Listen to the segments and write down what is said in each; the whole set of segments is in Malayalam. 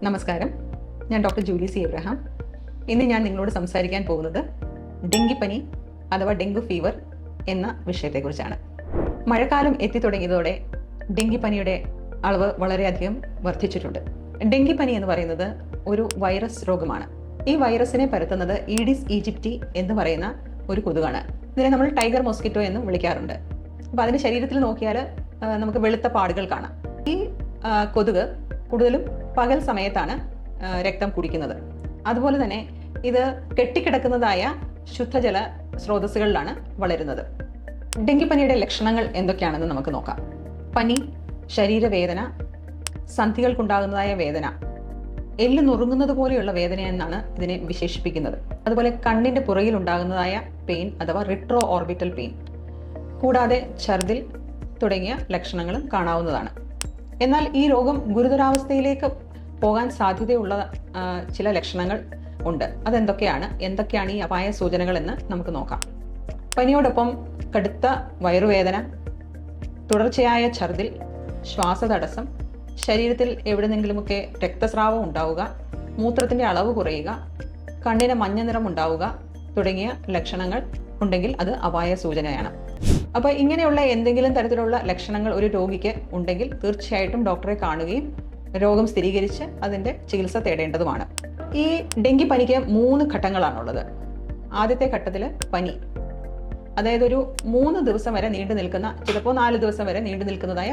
നമസ്കാരം, ഞാൻ ഡോക്ടർ ജൂലി സി എബ്രഹാം. ഇന്ന് ഞാൻ നിങ്ങളോട് സംസാരിക്കാൻ പോകുന്നത് ഡെങ്കിപ്പനി അഥവാ ഡെങ്കു ഫീവർ എന്ന വിഷയത്തെക്കുറിച്ചാണ്. മഴക്കാലം എത്തിത്തുടങ്ങിയതോടെ ഡെങ്കിപ്പനിയുടെ അളവ് വളരെയധികം വർദ്ധിച്ചിട്ടുണ്ട്. ഡെങ്കിപ്പനി എന്ന് പറയുന്നത് ഒരു വൈറസ് രോഗമാണ്. ഈ വൈറസിനെ പരത്തുന്നത് ഈഡിസ് ഈജിപ്റ്റി എന്ന് പറയുന്ന ഒരു കൊതുകാണ്. ഇതിനെ നമ്മൾ ടൈഗർ മോസ്കിറ്റോ എന്നും വിളിക്കാറുണ്ട്. അപ്പോൾ അതിൻ്റെ ശരീരത്തിൽ നോക്കിയാൽ നമുക്ക് വെളുത്ത പാടുകൾ കാണാം. ഈ കൊതുക് കൂടുതലും പകൽ സമയത്താണ് രക്തം കുടിക്കുന്നത്. അതുപോലെ തന്നെ ഇത് കെട്ടിക്കിടക്കുന്നതായ ശുദ്ധജല സ്രോതസ്സുകളിലാണ് വളരുന്നത്. ഡെങ്കിപ്പനിയുടെ ലക്ഷണങ്ങൾ എന്തൊക്കെയാണെന്ന് നമുക്ക് നോക്കാം. പനി, ശരീരവേദന, സന്ധികൾക്കുണ്ടാകുന്നതായ വേദന, എല്ല് നുറുങ്ങുന്നത് പോലെയുള്ള വേദന എന്നാണ് ഇതിനെ വിശേഷിപ്പിക്കുന്നത്. അതുപോലെ കണ്ണിൻ്റെ പുറകിൽ ഉണ്ടാകുന്നതായ പെയിൻ അഥവാ റിട്രോ ഓർബിറ്റൽ പെയിൻ, കൂടാതെ ഛർദിൽ തുടങ്ങിയ ലക്ഷണങ്ങളും കാണാവുന്നതാണ്. എന്നാൽ ഈ രോഗം ഗുരുതരാവസ്ഥയിലേക്ക് പോകാൻ സാധ്യതയുള്ള ചില ലക്ഷണങ്ങൾ ഉണ്ട്. എന്തൊക്കെയാണ് ഈ അപായ സൂചനകൾ എന്ന് നമുക്ക് നോക്കാം. പനിയോടൊപ്പം കടുത്ത വയറുവേദന, തുടർച്ചയായ ഛർദിൽ, ശ്വാസതടസ്സം, ശരീരത്തിൽ എവിടെന്നെങ്കിലുമൊക്കെ രക്തസ്രാവം ഉണ്ടാവുക, മൂത്രത്തിൻ്റെ അളവ് കുറയുക, കണ്ണിന് മഞ്ഞ നിറം ഉണ്ടാവുക തുടങ്ങിയ ലക്ഷണങ്ങൾ ഉണ്ടെങ്കിൽ അത് അപായ സൂചനയാണ്. അപ്പോൾ ഇങ്ങനെയുള്ള എന്തെങ്കിലും തരത്തിലുള്ള ലക്ഷണങ്ങൾ ഒരു രോഗിക്ക് ഉണ്ടെങ്കിൽ തീർച്ചയായിട്ടും ഡോക്ടറെ കാണുകയും രോഗം സ്ഥിരീകരിച്ച് അതിൻ്റെ ചികിത്സ തേടേണ്ടതുമാണ്. ഈ ഡെങ്കിപ്പനിക്ക് 3 ഘട്ടങ്ങളാണുള്ളത്. ആദ്യത്തെ ഘട്ടത്തിൽ പനി, അതായത് ഒരു 3 ദിവസം വരെ നീണ്ടു നിൽക്കുന്ന, ചിലപ്പോൾ 4 ദിവസം വരെ നീണ്ടു നിൽക്കുന്നതായ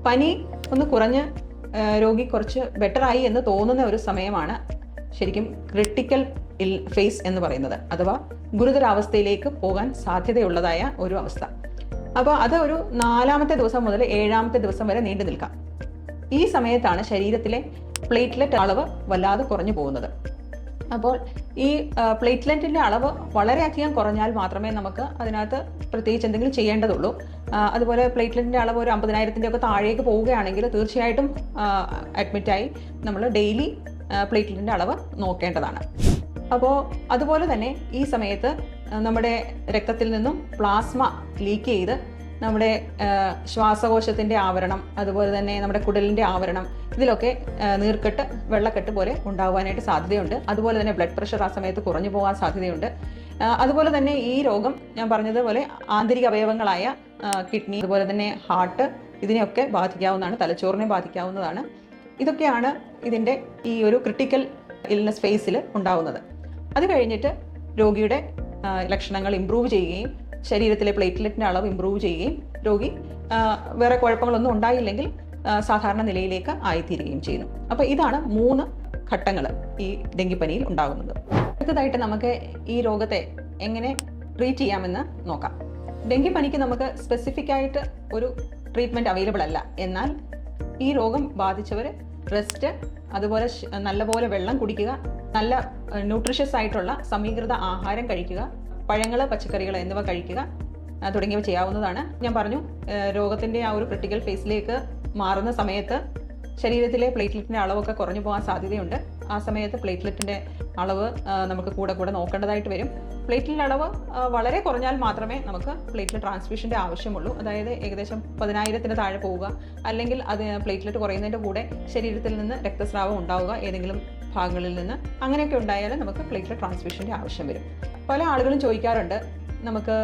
പനി ഒന്ന് കുറഞ്ഞ് രോഗി കുറച്ച് ബെറ്ററായി എന്ന് തോന്നുന്ന ഒരു സമയമാണ് ശരിക്കും ക്രിട്ടിക്കൽ ഫേസ് എന്ന് പറയുന്നത്, അഥവാ ഗുരുതരാവസ്ഥയിലേക്ക് പോകാൻ സാധ്യതയുള്ളതായ ഒരു അവസ്ഥ. അപ്പോൾ അത് ഒരു 4ാമത്തെ ദിവസം മുതൽ 7ാമത്തെ ദിവസം വരെ നീണ്ടു നിൽക്കാം. ഈ സമയത്താണ് ശരീരത്തിലെ പ്ലേറ്റ്ലെറ്റ് അളവ് വല്ലാതെ കുറഞ്ഞു പോകുന്നത്. അപ്പോൾ ഈ പ്ലേറ്റ്ലെറ്റിൻ്റെ അളവ് വളരെയധികം കുറഞ്ഞാൽ മാത്രമേ നമുക്ക് അതിനകത്ത് പ്രത്യേകിച്ച് എന്തെങ്കിലും ചെയ്യേണ്ടതുള്ളൂ. അതുപോലെ പ്ലേറ്റ്ലെറ്റിൻ്റെ അളവ് ഒരു 50,000 ഒക്കെ താഴേക്ക് പോവുകയാണെങ്കിൽ തീർച്ചയായിട്ടും അഡ്മിറ്റായി നമ്മൾ ഡെയിലി പ്ലേറ്റ്ലെറ്റിൻ്റെ അളവ് നോക്കേണ്ടതാണ്. അപ്പോൾ അതുപോലെ തന്നെ ഈ സമയത്ത് നമ്മുടെ രക്തത്തിൽ നിന്നും പ്ലാസ്മ ലീക്ക് ചെയ്ത് നമ്മുടെ ശ്വാസകോശത്തിൻ്റെ ആവരണം, അതുപോലെ തന്നെ നമ്മുടെ കുടലിൻ്റെ ആവരണം, ഇതിലൊക്കെ നീർക്കെട്ട്, വെള്ളക്കെട്ട് പോലെ ഉണ്ടാകുവാനായിട്ട് സാധ്യതയുണ്ട്. അതുപോലെ തന്നെ ബ്ലഡ് പ്രഷർ ആ സമയത്ത് കുറഞ്ഞു പോകാൻ സാധ്യതയുണ്ട്. അതുപോലെ തന്നെ ഈ രോഗം ഞാൻ പറഞ്ഞതുപോലെ ആന്തരിക അവയവങ്ങളായ കിഡ്നി, അതുപോലെ തന്നെ ഹാർട്ട്, ഇതിനെയൊക്കെ ബാധിക്കാവുന്നതാണ്, തലച്ചോറിനെ ബാധിക്കാവുന്നതാണ്. ഇതൊക്കെയാണ് ഇതിൻ്റെ ഈ ഒരു ക്രിട്ടിക്കൽ ഇൽനെസ് ഫേസിൽ ഉണ്ടാവുന്നത്. അത് കഴിഞ്ഞിട്ട് രോഗിയുടെ ലക്ഷണങ്ങൾ ഇമ്പ്രൂവ് ചെയ്യുകയും ശരീരത്തിലെ പ്ലേറ്റ്ലെറ്റിൻ്റെ അളവ് ഇമ്പ്രൂവ് ചെയ്യുകയും രോഗി വേറെ കുഴപ്പങ്ങളൊന്നും ഉണ്ടായില്ലെങ്കിൽ സാധാരണ നിലയിലേക്ക് ആയിത്തീരുകയും ചെയ്യുന്നു. അപ്പോൾ ഇതാണ് 3 ഘട്ടങ്ങൾ ഈ ഡെങ്കിപ്പനിയിൽ ഉണ്ടാകുന്നത്. അടുത്തതായിട്ട് നമുക്ക് ഈ രോഗത്തെ എങ്ങനെ ട്രീറ്റ് ചെയ്യാമെന്ന് നോക്കാം. ഡെങ്കിപ്പനിക്ക് നമുക്ക് സ്പെസിഫിക് ആയിട്ട് ഒരു ട്രീറ്റ്മെൻറ്റ് അവൈലബിൾ അല്ല. എന്നാൽ ഈ രോഗം ബാധിച്ചവർ റെസ്റ്റ്, അതുപോലെ നല്ലപോലെ വെള്ളം കുടിക്കുക, നല്ല ന്യൂട്രീഷ്യസ് ആയിട്ടുള്ള സമീകൃത ആഹാരം കഴിക്കുക, പഴങ്ങൾ, പച്ചക്കറികൾ എന്നിവ കഴിക്കുക തുടങ്ങിയവ ചെയ്യാവുന്നതാണ്. ഞാൻ പറഞ്ഞു, രോഗത്തിൻ്റെ ആ ഒരു ക്രിട്ടിക്കൽ ഫേസിലേക്ക് മാറുന്ന സമയത്ത് ശരീരത്തിലെ പ്ലേറ്റ്ലെറ്റിൻ്റെ അളവൊക്കെ കുറഞ്ഞു പോകാൻ സാധ്യതയുണ്ട്. ആ സമയത്ത് പ്ലേറ്റ്ലെറ്റിൻ്റെ അളവ് നമുക്ക് കൂടെ നോക്കേണ്ടതായിട്ട് വരും. പ്ലേറ്റ്ലെറ്റ് അളവ് വളരെ കുറഞ്ഞാൽ മാത്രമേ നമുക്ക് പ്ലേറ്റ്ലെറ്റ് ട്രാൻസ്ഫ്യൂഷൻ്റെ ആവശ്യമുള്ളൂ. അതായത് ഏകദേശം 10,000 താഴെ പോവുക, അല്ലെങ്കിൽ അത് പ്ലേറ്റ്ലെറ്റ് കുറയുന്നതിൻ്റെ കൂടെ ശരീരത്തിൽ നിന്ന് രക്തസ്രാവം ഉണ്ടാവുക ഏതെങ്കിലും ഭാഗങ്ങളിൽ നിന്ന്, അങ്ങനെയൊക്കെ ഉണ്ടായാൽ നമുക്ക് പ്ലേറ്റ്ലെറ്റ് ട്രാൻസ്ഫ്യൂഷൻ്റെ ആവശ്യം വരും. പല ആളുകളും ചോദിക്കാറുണ്ട്, നമുക്ക്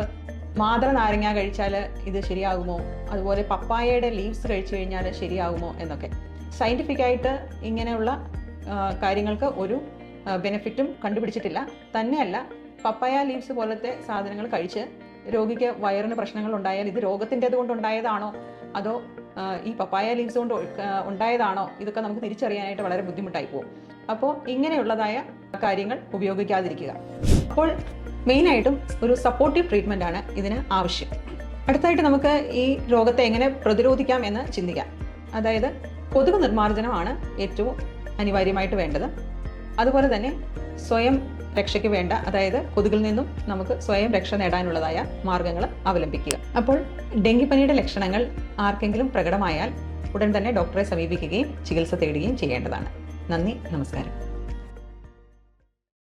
മാതള നാരങ്ങ കഴിച്ചാൽ ഇത് ശരിയാകുമോ, അതുപോലെ പപ്പായയുടെ ലീവ്സ് കഴിച്ചു കഴിഞ്ഞാൽ ശരിയാകുമോ എന്നൊക്കെ. സയൻറ്റിഫിക്കായിട്ട് ഇങ്ങനെയുള്ള കാര്യങ്ങൾക്ക് ഒരു ബെനിഫിറ്റും കണ്ടുപിടിച്ചിട്ടില്ല. തന്നെയല്ല, പപ്പായ ലീവ്സ് പോലത്തെ സാധനങ്ങൾ കഴിച്ച് രോഗിക്ക് വയറിന് പ്രശ്നങ്ങൾ ഉണ്ടായാൽ ഇത് രോഗത്തിൻ്റെത് കൊണ്ടുണ്ടായതാണോ അതോ ഈ പപ്പായ ലീവ്സ് കൊണ്ട് ഉണ്ടായതാണോ, ഇതൊക്കെ നമുക്ക് തിരിച്ചറിയാനായിട്ട് വളരെ ബുദ്ധിമുട്ടായി പോകും. അപ്പോൾ ഇങ്ങനെയുള്ളതായ കാര്യങ്ങൾ ഉപയോഗിക്കാതിരിക്കുക. അപ്പോൾ മെയിനായിട്ടും ഒരു സപ്പോർട്ടീവ് ട്രീറ്റ്മെൻ്റ് ആണ് ഇതിന് ആവശ്യം. അടുത്തായിട്ട് നമുക്ക് ഈ രോഗത്തെ എങ്ങനെ പ്രതിരോധിക്കാം എന്ന് ചിന്തിക്കാം. അതായത് കൊതുക് നിർമ്മാർജ്ജനമാണ് ഏറ്റവും അനിവാര്യമായിട്ട് വേണ്ടത്. അതുപോലെ തന്നെ സ്വയം രക്ഷയ്ക്ക് വേണ്ട, അതായത് കൊതുകിൽ നിന്നും നമുക്ക് സ്വയം രക്ഷ നേടാനുള്ളതായ മാർഗങ്ങൾ അവലംബിക്കുക. അപ്പോൾ ഡെങ്കിപ്പനിയുടെ ലക്ഷണങ്ങൾ ആർക്കെങ്കിലും പ്രകടമായാൽ ഉടൻ തന്നെ ഡോക്ടറെ സമീപിക്കുകയും ചികിത്സ തേടുകയും ചെയ്യേണ്ടതാണ്. നന്ദി, നമസ്കാരം.